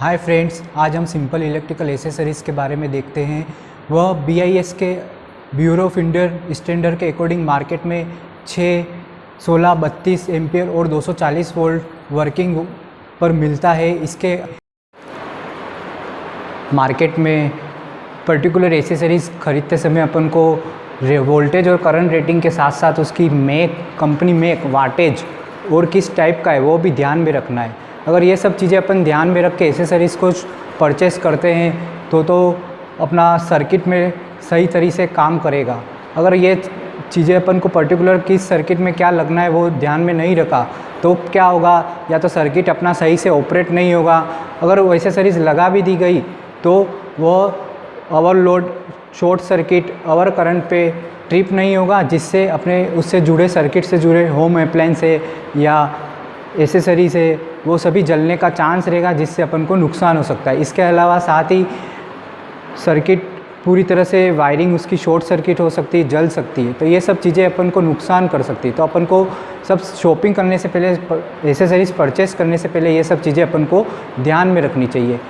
Hi friends, आज हम simple electrical accessories के बारे में देखते हैं। वह BIS के ब्यूरो ऑफ इंडियन स्टैंडर्ड के अकॉर्डिंग मार्केट में 6, 16, 32 एम्पियर और 240 वोल्ट वर्किंग पर मिलता है। इसके मार्केट में पर्टिकुलर एसेसरीज़ खरीदते समय अपन को वोल्टेज और करंट रेटिंग के साथ साथ उसकी कंपनी मेक, वाटेज और किस टाइप का है वो भी ध्यान में रखना है। अगर ये सब चीज़ें अपन ध्यान में रख के एसेसरीज़ को परचेस करते हैं तो अपना सर्किट में सही तरीके से काम करेगा। अगर ये चीज़ें अपन को पर्टिकुलर किस सर्किट में क्या लगना है वो ध्यान में नहीं रखा तो क्या होगा, या तो सर्किट अपना सही से ऑपरेट नहीं होगा। अगर वो एसेसरीज़ लगा भी दी गई तो वो overload, short circuit, over current पे ट्रिप नहीं होगा, जिससे अपने उससे जुड़े सर्किट से जुड़े होम अप्लायंस है या एसेसरी से वो सभी जलने का चांस रहेगा, जिससे अपन को नुकसान हो सकता है। इसके अलावा साथ ही सर्किट पूरी तरह से वायरिंग उसकी शॉर्ट सर्किट हो सकती है, जल सकती है, तो ये सब चीज़ें अपन को नुकसान कर सकती है। तो अपन को सब शॉपिंग करने से पहले, एसेसरीज़ परचेस करने से पहले ये सब चीज़ें अपन को ध्यान में रखनी चाहिए।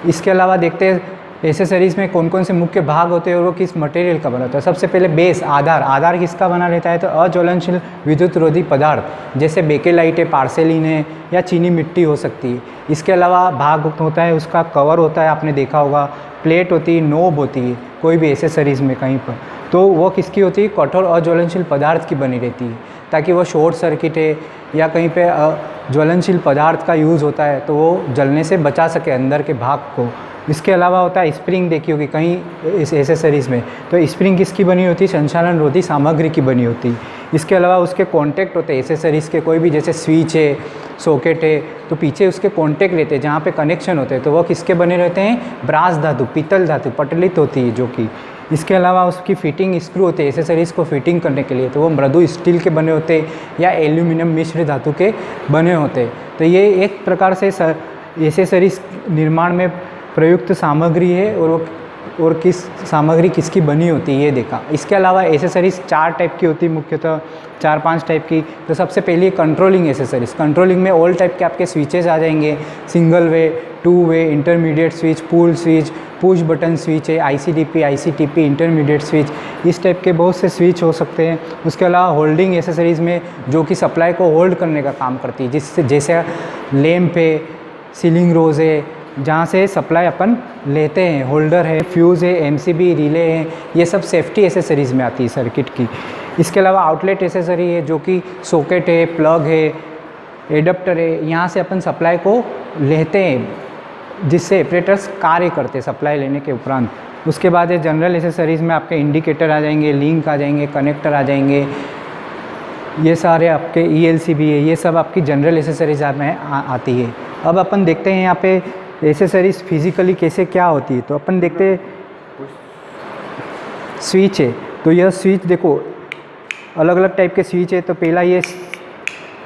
इसके अलावा देखते हैं एसेसरीज़ में कौन कौन से मुख्य भाग होते हैं और वो किस मटेरियल का बना होता है। सबसे पहले बेस, आधार किसका बना रहता है, तो अज्वलनशील विद्युत रोधी पदार्थ जैसे बेकेलाइट है, पार्सेलिन है या चीनी मिट्टी हो सकती है। इसके अलावा भाग होता है उसका कवर होता है, आपने देखा होगा, प्लेट होती है, नोब होती है कोई भी एसेसरीज़ में कहीं पर, तो वो किसकी होती है, कठोर अज्वलनशील पदार्थ की बनी रहती है, ताकि वो शॉर्ट सर्किट है या कहीं पे ज्वलनशील पदार्थ का यूज़ होता है तो वो जलने से बचा सके अंदर के भाग को। इसके अलावा होता है स्प्रिंग, देखी होगी कहीं इस एसेसरीज़ में, तो स्प्रिंग किसकी बनी होती है, संचालन रोधी सामग्री की बनी होती है। इसके अलावा उसके कॉन्टैक्ट होते हैं एसेसरीज़ के, कोई भी जैसे स्विच है, सॉकेट है, तो पीछे उसके कॉन्टैक्ट रहते हैं जहाँ पे कनेक्शन होते हैं, तो वो किसके बने रहते हैं, ब्रास धातु, पीतल धातु, पटलित होती है जो कि। इसके अलावा उसकी फिटिंग स्क्रू होते हैं एसेसरीज़ को फिटिंग करने के लिए, तो वो मृदु स्टील के बने होते हैं या एल्यूमिनियम मिश्र धातु के बने होते हैं। तो ये एक प्रकार से एसेसरीज़ निर्माण में प्रयुक्त सामग्री है और किस सामग्री किसकी बनी होती है ये देखा। इसके अलावा एसेसरीज़ 4 टाइप की होती है, मुख्यतः 4-5 टाइप की। तो सबसे पहले कंट्रोलिंग एसेसरीज़, कंट्रोलिंग में ऑल टाइप के आपके स्विचेस आ जाएंगे, सिंगल वे, 2 वे, इंटरमीडिएट स्विच, पुल स्विच, पुश बटन स्विच है, ICDP, ICTP, इंटरमीडिएट स्विच, इस टाइप के बहुत से स्विच हो सकते हैं। उसके अलावा होल्डिंग एसेसरीज़ में जो कि सप्लाई को होल्ड करने का काम करती है, जिससे जैसे लैंप है, सीलिंग रोज है, जहाँ से सप्लाई अपन लेते हैं, होल्डर है, फ्यूज़ है, MCB, रिले है, ये सब सेफ्टी एसेसरीज़ में आती है सर्किट की। इसके अलावा आउटलेट एसेसरी है जो कि सॉकेट है, प्लग है, एडाप्टर है, यहाँ से अपन सप्लाई को लेते हैं, जिससे ऑपरेटर्स कार्य करते हैं सप्लाई लेने के उपरांत। उसके बाद है जनरल एसेसरीज़ में आपके इंडिकेटर आ जाएंगे, लिंक आ जाएंगे, कनेक्टर आ जाएंगे, ये सारे आपके ELC भी है, ये सब आपकी जनरल एसेसरीज में आती है। अब अपन देखते हैं यहाँ पे एसेसरीज फिजिकली कैसे क्या होती है। तो अपन देखते हैं स्विच है, तो यह स्विच देखो अलग अलग टाइप के स्विच है। तो पहला ये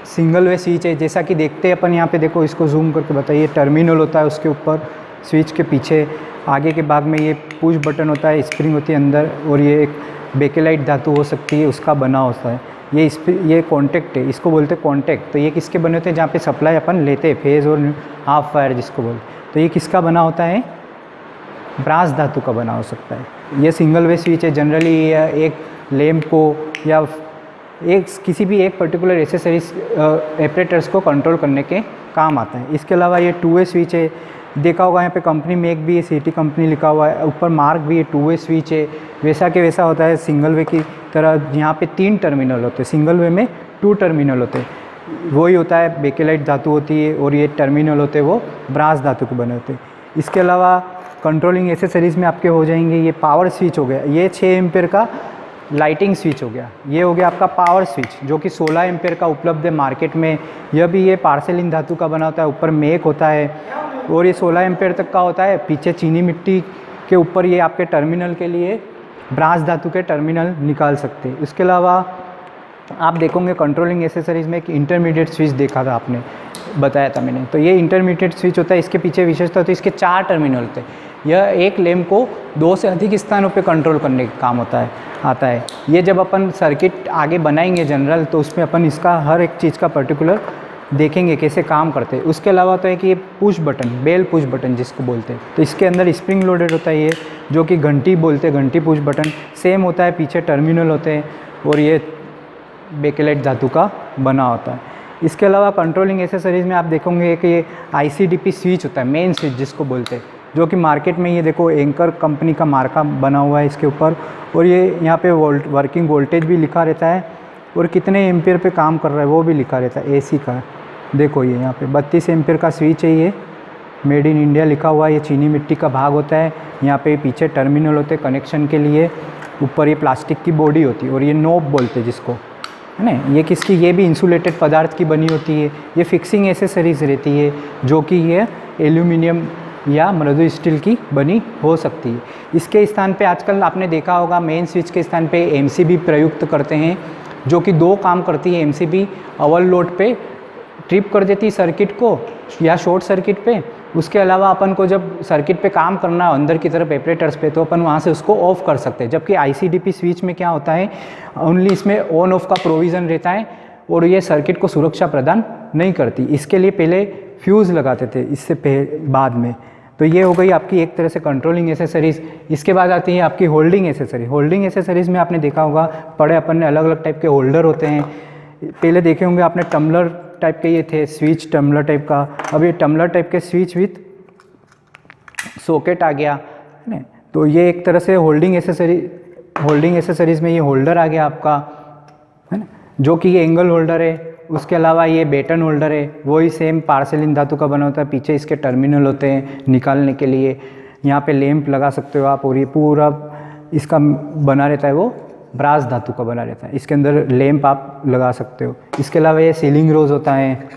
सिंगल वे स्विच है, जैसा कि देखते हैं अपन यहाँ पे, देखो इसको जूम करके बताइए, टर्मिनल होता है उसके ऊपर, स्विच के पीछे आगे के भाग में ये पुश बटन होता है, स्प्रिंग होती है अंदर, और ये एक बेकेलाइट धातु हो सकती है उसका बना होता है। ये कॉन्टैक्ट है, इसको बोलते हैं कॉन्टैक्ट। तो ये किसके बने होते हैं, जहाँ पे सप्लाई अपन लेते हैं, फेज़ और हाफ वायर जिसको बोलते हैं, तो ये किसका बना होता है, ब्रास धातु का बना हो सकता है। ये सिंगल वे स्विच है, जनरली एक लैंप को या किसी भी एक पर्टिकुलर एसेसरीज ऑपरेटर्स को कंट्रोल करने के काम आता है। इसके अलावा ये 2 वे स्विच है, देखा होगा यहाँ पे कंपनी मेक भी है, सिटी कंपनी लिखा हुआ है, ऊपर मार्क भी है, 2 वे स्विच है, वैसा के वैसा होता है सिंगल वे की तरह। यहाँ पे 3 टर्मिनल होते हैं, सिंगल वे में 2 टर्मिनल होते हैं, वही होता है बेकेलाइट धातु होती है, और ये टर्मिनल होते हैं वो ब्रास धातु के बने होते हैं। इसके अलावा कंट्रोलिंग एसेसरीज़ में आपके हो जाएंगे, ये पावर स्विच हो गया, ये 6 एम्पेयर का लाइटिंग स्विच हो गया, ये हो गया आपका पावर स्विच जो कि 16 एम्पेयर का उपलब्ध है मार्केट में। यह भी ये पार्सेलिन धातु का बना होता है, ऊपर मेक होता है, और ये 16 एम्पेयर तक का होता है। पीछे चीनी मिट्टी के ऊपर ये आपके टर्मिनल के लिए ब्रास धातु के टर्मिनल निकाल सकते हैं। इसके अलावा आप देखोगे कंट्रोलिंग एसेसरीज़ में एक इंटरमीडिएट स्विच देखा था आपने, बताया था मैंने, तो ये इंटरमीडिएट स्विच होता है। इसके पीछे विशेषता होती है, इसके 4 टर्मिनल होते हैं। यह एक लैंप को 2 से अधिक स्थानों पे कंट्रोल करने का काम आता है। ये जब अपन सर्किट आगे बनाएंगे जनरल, तो उसमें अपन इसका हर एक चीज़ का पर्टिकुलर देखेंगे कैसे काम करते हैं। उसके अलावा तो है कि ये push button, bell push button जिसको बोलते हैं, तो इसके अंदर स्प्रिंग लोडेड होता है ये, जो कि घंटी बोलते हैं, घंटी पुश बटन सेम होता है, पीछे टर्मिनल होते हैं और ये बेकेलाइट धातु का बना होता है। इसके अलावा कंट्रोलिंग एसेसरीज़ में आप देखोगे कि ये ICDP स्विच होता है, मेन स्विच जिसको बोलते हैं, जो कि मार्केट में ये देखो एंकर कंपनी का मार्का बना हुआ है इसके ऊपर, और ये यहाँ पे वर्किंग वोल्टेज भी लिखा रहता है और कितने एम्पियर पे काम कर रहा है वो भी लिखा रहता है। AC का देखो ये यहाँ पे 32 एम्पियर का स्विच है, ये मेड इन इंडिया लिखा हुआ है, ये चीनी मिट्टी का भाग होता है। यहाँ पे पीछे टर्मिनल होते हैं कनेक्शन के लिए, ऊपर ये प्लास्टिक की बॉडी होती है और ये नोब बोलते हैं जिसको, है ना। ये किसकी, ये भी इंसुलेटेड पदार्थ की बनी होती है। ये फिक्सिंग एसेसरीज रहती है जो कि ये एल्यूमिनियम या मृदु स्टील की बनी हो सकती है। इसके स्थान पे आजकल आपने देखा होगा मेन स्विच के स्थान पे MCB प्रयुक्त करते हैं, जो कि दो काम करती है। MCB ओवरलोड पे ट्रिप कर देती है सर्किट को या शॉर्ट सर्किट पे। उसके अलावा अपन को जब सर्किट पे काम करना अंदर की तरफ ऑपरेटर्स पे, तो अपन वहाँ से उसको ऑफ कर सकते हैं। जबकि ICDP स्विच में क्या होता है, ओनली इसमें ऑन ऑफ का प्रोविज़न रहता है और ये सर्किट को सुरक्षा प्रदान नहीं करती। इसके लिए पहले फ्यूज़ लगाते थे, इससे बाद में। तो ये हो गई आपकी एक तरह से कंट्रोलिंग एसेसरीज़। इसके बाद आती है आपकी होल्डिंग एसेसरीज। होल्डिंग एसेसरीज़ में आपने देखा होगा पड़े अपन ने अलग अलग टाइप के होल्डर होते हैं। पहले देखे होंगे आपने टम्बलर टाइप के ये थे, स्विच टम्बलर टाइप का। अब ये टम्बलर टाइप के स्विच विथ सॉकेट आ गया, है ना। तो ये एक तरह से होल्डिंग एसेसरीज़ में ये होल्डर आ गया आपका, है ना, जो कि ये एंगल होल्डर है। उसके अलावा ये बेटन होल्डर है, वही सेम पार्सेलिन धातु का बना होता है। पीछे इसके टर्मिनल होते हैं निकालने के लिए। यहाँ पे लैंप लगा सकते हो आप, और ये पूरा इसका बना रहता है वो ब्रास धातु का बना रहता है। इसके अंदर लैंप आप लगा सकते हो। इसके अलावा ये सीलिंग रोज होता है।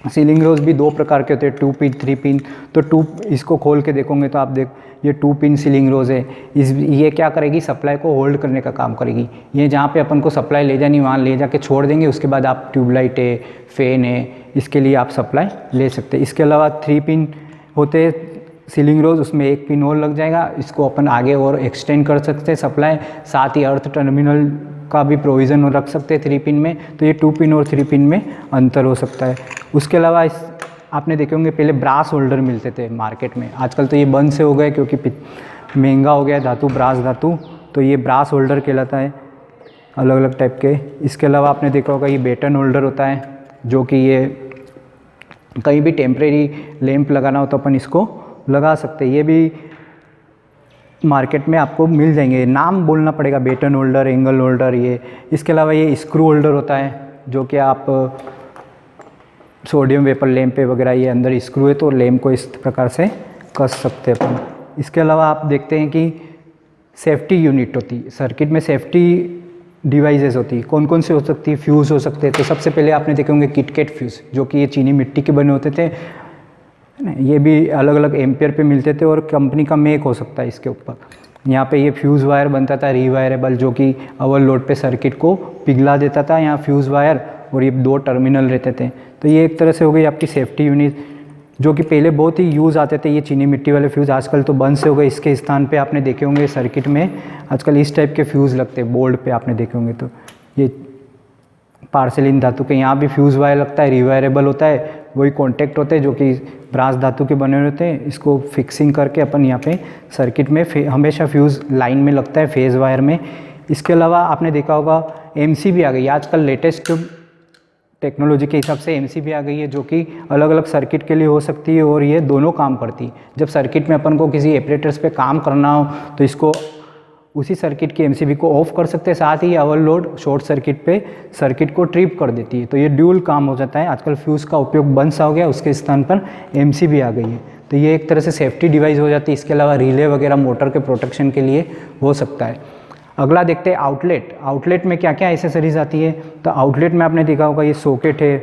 सीलिंग रोज भी दो प्रकार के होते हैं, 2 पिन 3 पिन। तो इसको खोल के देखोगे तो आप देख, ये 2 पिन सीलिंग रोज है। ये क्या करेगी, सप्लाई को होल्ड करने का काम करेगी। ये जहाँ पे अपन को सप्लाई ले जानी वहाँ ले जाके छोड़ देंगे। उसके बाद आप ट्यूबलाइट है, फैन है, इसके लिए आप सप्लाई ले सकते हैं। इसके अलावा 3 पिन होते हैं सीलिंग रोज, उसमें 1 पिन और लग जाएगा। इसको अपन आगे और एक्सटेंड कर सकते हैं सप्लाई। साथ ही अर्थ टर्मिनल का भी प्रोविज़न रख सकते हैं 3 पिन में। तो ये 2 पिन और 3 पिन में अंतर हो सकता है। उसके अलावा आपने देखे होंगे पहले ब्रास होल्डर मिलते थे मार्केट में। आजकल तो ये बंद से हो गए क्योंकि महंगा हो गया धातु, ब्रास धातु। तो ये ब्रास होल्डर कहलाता है, अलग अलग टाइप के। इसके अलावा आपने देखा होगा ये बेटन होल्डर होता है, जो कि ये कहीं भी टेम्परेरी लैंप लगाना हो तो अपन इसको लगा सकते हैं। ये भी मार्केट में आपको मिल जाएंगे, नाम बोलना पड़ेगा, बेटन होल्डर, एंगल होल्डर ये। इसके अलावा ये स्क्रू होल्डर होता है, जो कि आप सोडियम वेपर लैंप वगैरह, ये अंदर स्क्रू है तो लैंप को इस प्रकार से कस सकते हैं अपन। इसके अलावा आप देखते हैं कि सेफ्टी यूनिट होती है सर्किट में, सेफ्टी डिवाइसेस होती है। कौन कौन से हो सकती है, फ्यूज़ हो सकते हैं। तो सबसे पहले आपने देखे होंगे किटकैट फ्यूज़, जो कि ये चीनी मिट्टी के बने होते थे। ये भी अलग अलग एम्पियर पे मिलते थे और कंपनी का मेक हो सकता है इसके ऊपर। यहाँ पे ये फ्यूज़ वायर बनता था रीवायरेबल, जो कि ओवरलोड पे सर्किट को पिघला देता था। यहाँ फ्यूज़ वायर और ये 2 टर्मिनल रहते थे। तो ये एक तरह से हो गई आपकी सेफ्टी यूनिट, जो कि पहले बहुत ही यूज़ आते थे ये चीनी मिट्टी वाले फ्यूज़। आजकल तो बंद से हो गए। इसके स्थान पे आपने देखे होंगे सर्किट में आजकल इस टाइप के फ्यूज़ लगते हैं बोर्ड पे, आपने देखे होंगे। तो ये पार्सेलिन धातु के यहाँ भी फ्यूज़ वायर लगता है, रिवायरेबल होता है। वही कॉन्टेक्ट होते हैं जो कि ब्रास धातु के बने होते हैं। इसको फिक्सिंग करके अपन यहाँ पे सर्किट में हमेशा फ्यूज़ लाइन में लगता है, फेज़ वायर में। इसके अलावा आपने देखा होगा MCB आ गई आजकल, लेटेस्ट टेक्नोलॉजी के हिसाब से MCB आ गई है, जो कि अलग अलग सर्किट के लिए हो सकती है और ये दोनों काम करती है। जब सर्किट में अपन को किसी ऑपरेटर्स पे काम करना हो तो इसको उसी सर्किट की MCB को ऑफ कर सकते हैं। साथ ही ओवरलोड शॉर्ट सर्किट पे सर्किट को ट्रिप कर देती है। तो ये ड्यूल काम हो जाता है। आजकल फ्यूज़ का उपयोग बंद सा हो गया, उसके स्थान पर MCB आ गई है। तो ये एक तरह से सेफ्टी डिवाइस हो जाती है। इसके अलावा रिले वगैरह मोटर के प्रोटेक्शन के लिए हो सकता है। अगला देखते हैं आउटलेट। आउटलेट में क्या क्या एसेसरीज आती है। तो आउटलेट में आपने देखा होगा ये सॉकेट है,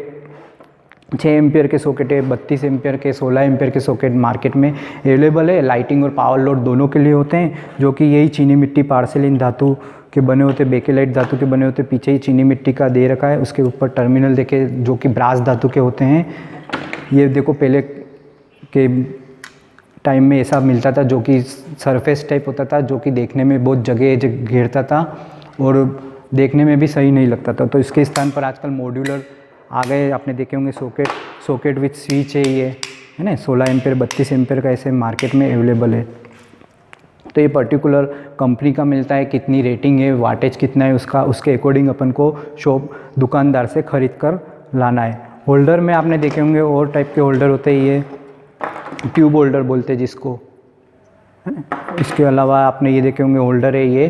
6 एम्पियर के सॉकेट है, 32 एम्पियर के, 16 एम्पियर के सॉकेट मार्केट में अवेलेबल है। लाइटिंग और पावर लोड दोनों के लिए होते हैं, जो कि यही चीनी मिट्टी पार्सेलिन धातु के बने होते, बेकेलाइट धातु के बने होते। पीछे ही चीनी मिट्टी का दे रखा है, उसके ऊपर टर्मिनल देखे जो कि ब्रास धातु के होते हैं। ये देखो पहले के टाइम में ऐसा मिलता था, जो कि सरफेस टाइप होता था, जो कि देखने में बहुत जगह घेरता था और देखने में भी सही नहीं लगता था। तो इसके स्थान पर आजकल मॉड्यूलर आगे आपने देखे होंगे सॉकेट विथ स्विच है ये, है ना, 16 एम्पेयर 32 एम्पेयर का ऐसे मार्केट में अवेलेबल है। तो ये पर्टिकुलर कंपनी का मिलता है, कितनी रेटिंग है, वाटेज कितना है उसका, उसके अकॉर्डिंग अपन को शॉप दुकानदार से ख़रीद कर लाना है। होल्डर में आपने देखे होंगे और टाइप के होल्डर होते हैं, ये ट्यूब होल्डर बोलते हैं जिसको, है ना। इसके अलावा आपने ये देखे होंगे होल्डर है, ये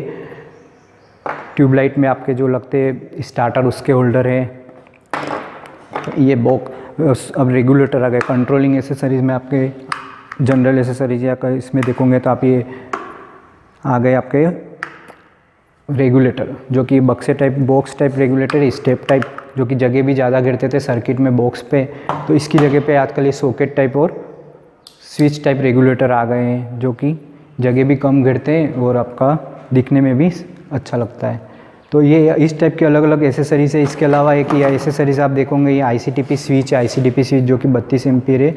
ट्यूबलाइट में आपके जो लगते हैं स्टार्टर उसके होल्डर है। ये बॉक्स अब रेगुलेटर आ गए। कंट्रोलिंग एसेसरीज में आपके जनरल एसेसरीज या इसमें देखोगे तो आप ये आ गए आपके रेगुलेटर, जो कि बक्से type box type regulator, step type, जो कि जगह भी ज़्यादा गिरते थे सर्किट में बॉक्स पे, तो इसकी जगह पे आजकल ये सॉकेट टाइप और स्विच टाइप रेगुलेटर आ गए हैं, जो कि जगह भी कम गिरते हैं और आपका दिखने में भी अच्छा लगता है। तो ये इस टाइप के अलग अलग एसेसरीज है। इसके अलावा एक ये एसेसरीज आप देखोगे, ये ICTP स्विच है, ICTP स्विच जो कि 32 एम्पीयर है,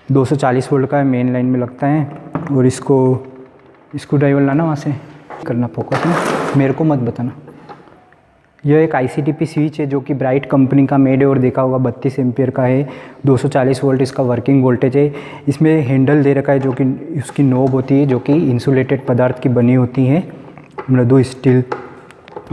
240 वोल्ट का है, मेन लाइन में लगता है। और इसको स्क्रू ड्राइवर लाना वहाँ से करना फोकस में, मेरे को मत बताना। यह एक ICTP स्विच है जो कि ब्राइट कंपनी का मेड है और देखा होगा 32 एम्पीयर का है, 240 वोल्ट इसका वर्किंग वोल्टेज है। इसमें हैंडल दे रखा है जो कि उसकी नोब होती है, जो कि इंसुलेटेड पदार्थ की बनी होती है, मृदु स्टील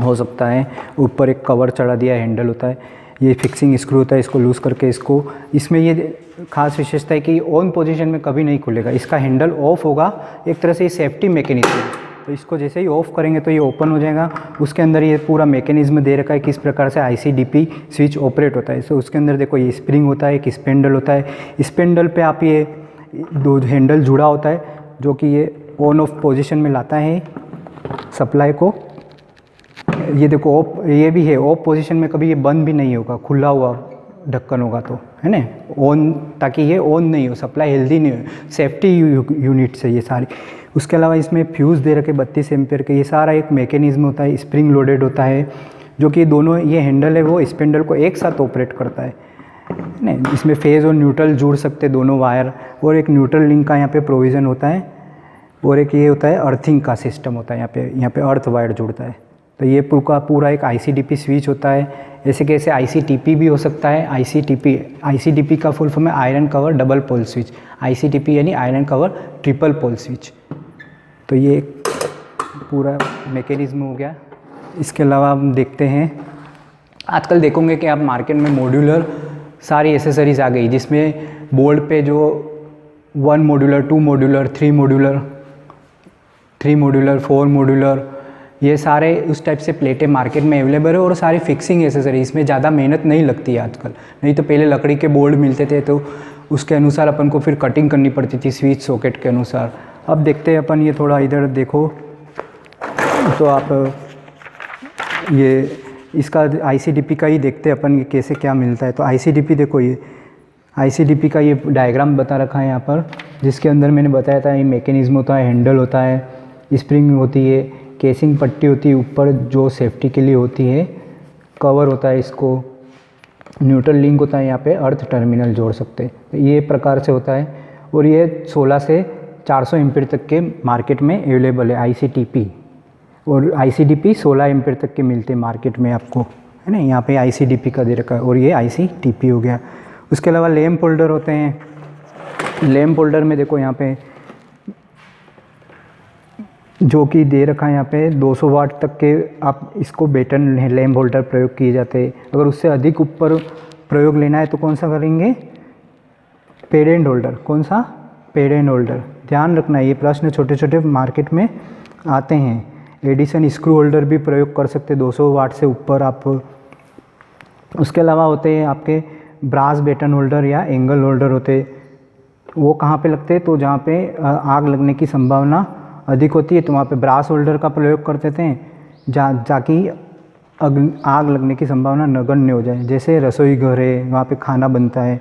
हो सकता है। ऊपर एक कवर चढ़ा दिया हैंडल होता है, ये फिक्सिंग स्क्रू होता है, इसको लूज़ करके इसको, इसमें ये खास विशेषता है कि ऑन पोजीशन में कभी नहीं खुलेगा, इसका हैंडल ऑफ होगा, एक तरह से ये सेफ्टी मैकेनिज्म है। तो इसको जैसे ही ऑफ करेंगे तो ये ओपन हो जाएगा। उसके अंदर ये पूरा मैकेनिज्म दे रखा है किस प्रकार से ICDP स्विच ऑपरेट होता है। तो उसके अंदर देखो ये स्प्रिंग होता है, एक स्पेंडल होता है, स्पेंडल पे आप ये दो हैंडल जुड़ा होता है जो कि ये ऑन ऑफ पोजीशन में लाता है सप्लाई को। ये देखो ऑफ, ये भी है ऑफ पोजीशन में, कभी ये बंद भी नहीं होगा, खुला हुआ ढक्कन होगा तो, है ना, ऑन, ताकि ये ऑन नहीं हो, सप्लाई हेल्दी नहीं हो, सेफ्टी यूनिट्स है ये सारी। उसके अलावा इसमें फ्यूज़ दे रखे 32 एम्पीयर के, ये सारा एक मैकेनिज्म होता है, स्प्रिंग लोडेड होता है, जो कि दोनों ये हैंडल है वो स्पेंडल को एक साथ ऑपरेट करता है नहीं। इसमें फेज़ और न्यूट्रल जुड़ सकते दोनों वायर, और एक न्यूट्रल लिंक का यहाँ पे प्रोविज़न होता है, और एक ये होता है अर्थिंग का सिस्टम होता है, यहाँ पे अर्थ वायर जुड़ता है। तो ये पूरा एक ICDP स्विच होता है। ऐसे कैसे ICTP भी हो सकता है। ICDP का फुल फॉर्म है iron cover double pole switch, ICTP यानी iron cover triple pole switch. तो ये पूरा मैकेनिज्म हो गया। इसके अलावा हम देखते हैं, आजकल देखोगे कि आप मार्केट में मॉड्यूलर सारी एसेसरीज आ गई, जिसमें बोर्ड पे जो 1 मॉड्यूलर, 2 मॉड्यूलर, 3 मॉड्यूलर, 4 मॉड्यूलर, ये सारे उस टाइप से प्लेटें मार्केट में अवेलेबल है। और सारी फिक्सिंग एसेसरी, इसमें ज़्यादा मेहनत नहीं लगती है आजकल। नहीं तो पहले लकड़ी के बोर्ड मिलते थे तो उसके अनुसार अपन को फिर कटिंग करनी पड़ती थी स्विच सॉकेट के अनुसार। अब देखते हैं अपन, ये थोड़ा इधर देखो तो आप ये इसका ICDP का ही देखते हैं अपन, ये कैसे क्या मिलता है। तो ICDP देखो, ये ICDP का ये डायग्राम बता रखा है यहाँ पर, जिसके अंदर मैंने बताया था ये मैकेनिज्म होता है, हैंडल होता है, स्प्रिंग होती है, केसिंग पट्टी होती है ऊपर जो सेफ्टी के लिए होती है, कवर होता है, इसको न्यूट्रल लिंक होता है, यहाँ पे अर्थ टर्मिनल जोड़ सकते हैं। तो ये प्रकार से होता है। और ये 16 से 400 एम्पीयर तक के मार्केट में अवेलेबल है ICTP, और ICDP 16 एम्पीयर तक के मिलते हैं मार्केट में आपको, है ना। यहाँ पे ICDP का दे रखा है और ये ICTP हो गया। उसके अलावा लैंप होल्डर होते हैं। लैंप होल्डर में देखो यहाँ पे जो कि दे रखा है, यहाँ पे 200 वाट तक के आप इसको बेटन लैंप होल्डर प्रयोग किए जाते हैं। अगर उससे अधिक ऊपर प्रयोग लेना है तो कौन सा करेंगे, पेडेंट होल्डर। कौन सा, पेडेंट होल्डर। ध्यान रखना ये प्रश्न छोटे छोटे मार्केट में आते हैं। एडिशन स्क्रू होल्डर भी प्रयोग कर सकते 200 वाट से ऊपर आप। उसके अलावा होते हैं आपके ब्रास बेटन होल्डर या एंगल होल्डर होते, वो कहाँ पे लगते हैं, तो जहाँ पे आग लगने की संभावना अधिक होती है तो वहाँ पे ब्रास होल्डर का प्रयोग करते थे, ताकि आग लगने की संभावना नगण्य हो जाए। जैसे रसोई घर है, वहाँ पे खाना बनता है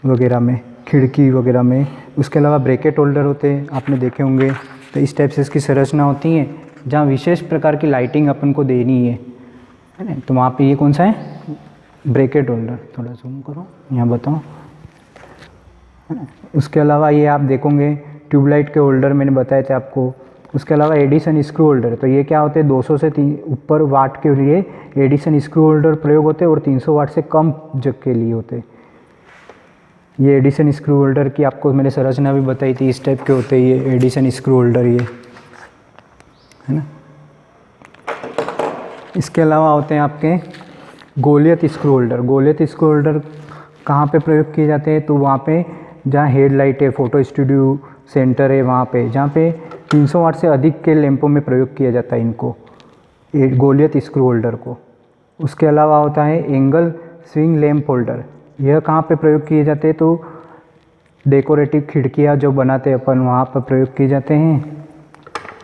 वगैरह में, खिड़की वगैरह में। उसके अलावा ब्रैकेट होल्डर होते हैं, आपने देखे होंगे। तो इस टाइप से इसकी संरचना होती है जहाँ विशेष प्रकार की लाइटिंग अपन को देनी है ना। तो वहाँ पे ये कौन सा है, ब्रैकेट होल्डर। थोड़ा जूम करो, यहाँ बताओ, है ना। उसके अलावा ये आप देखोगे ट्यूबलाइट के होल्डर मैंने बताए थे आपको। उसके अलावा एडिसन स्क्रू होल्डर, तो ये क्या होते हैं 200 से ऊपर वाट के लिए एडिसन स्क्रू होल्डर प्रयोग होते हैं और 300 वाट से कम जग के लिए होते हैं। ये एडिसन स्क्रू होल्डर की आपको मैंने संरचना भी बताई थी, इस टाइप के होते हैं ये एडिसन स्क्रू होल्डर, ये है ना। इसके अलावा होते हैं आपके Goliath screw holder. Goliath screw holder कहाँ पे प्रयोग किए जाते हैं, तो वहाँ पे जहाँ हेडलाइट है, फ़ोटो स्टूडियो सेंटर है, वहाँ पे जहाँ पे 300 वाट से अधिक के लैंपों में प्रयोग किया जाता है इनको, गोलियत स्क्रू होल्डर को। उसके अलावा होता है एंगल स्विंग लैंप होल्डर। यह कहाँ पे प्रयोग किए जाते हैं, तो डेकोरेटिव खिड़कियाँ जो बनाते हैं अपन, वहाँ पर प्रयोग किए जाते हैं।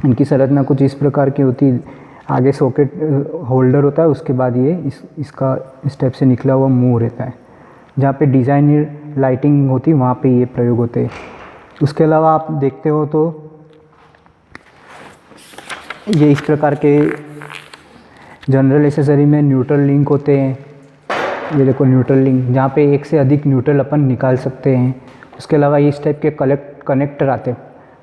इनकी संरचना कुछ इस प्रकार की होती है, आगे सॉकेट होल्डर होता है, उसके बाद ये इसका इस टाइप से निकला हुआ मुंह रहता है। जहाँ पे डिज़ाइनर लाइटिंग होती है वहाँ पे ये प्रयोग होते हैं। उसके अलावा आप देखते हो तो ये इस प्रकार के जनरल एसेसरी में न्यूट्रल लिंक होते हैं। ये देखो न्यूट्रल लिंक, जहाँ पे एक से अधिक न्यूट्रल अपन निकाल सकते हैं। उसके अलावा इस टाइप के कनेक्टर आते हैं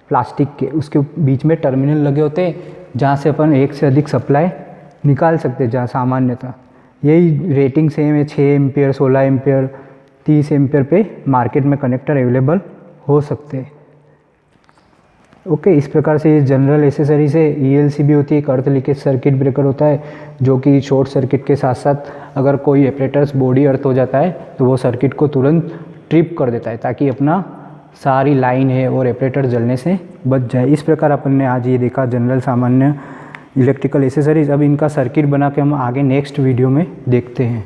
प्लास्टिक के, उसके बीच में टर्मिनल लगे होते हैं जहाँ से अपन एक से अधिक सप्लाई निकाल सकते हैं, जहाँ सामान्यतः यही रेटिंग सेम है 6 एम्पियर, 16 एम्पियर, 30 एम्पियर पे मार्केट में कनेक्टर अवेलेबल हो सकते हैं। ओके, इस प्रकार से ये जनरल एसेसरी से ELC भी होती है, एक अर्थ लीकेज सर्किट ब्रेकर होता है, जो कि शॉर्ट सर्किट के साथ साथ अगर कोई ऑपरेटर्स बॉडी अर्थ हो जाता है तो वो सर्किट को तुरंत ट्रिप कर देता है, ताकि अपना सारी लाइन है और ऑपरेटर जलने से बच जाए। इस प्रकार अपन ने आज ये देखा जनरल सामान्य इलेक्ट्रिकल एसेसरीज। अब इनका सर्किट बना के हम आगे नेक्स्ट वीडियो में देखते हैं।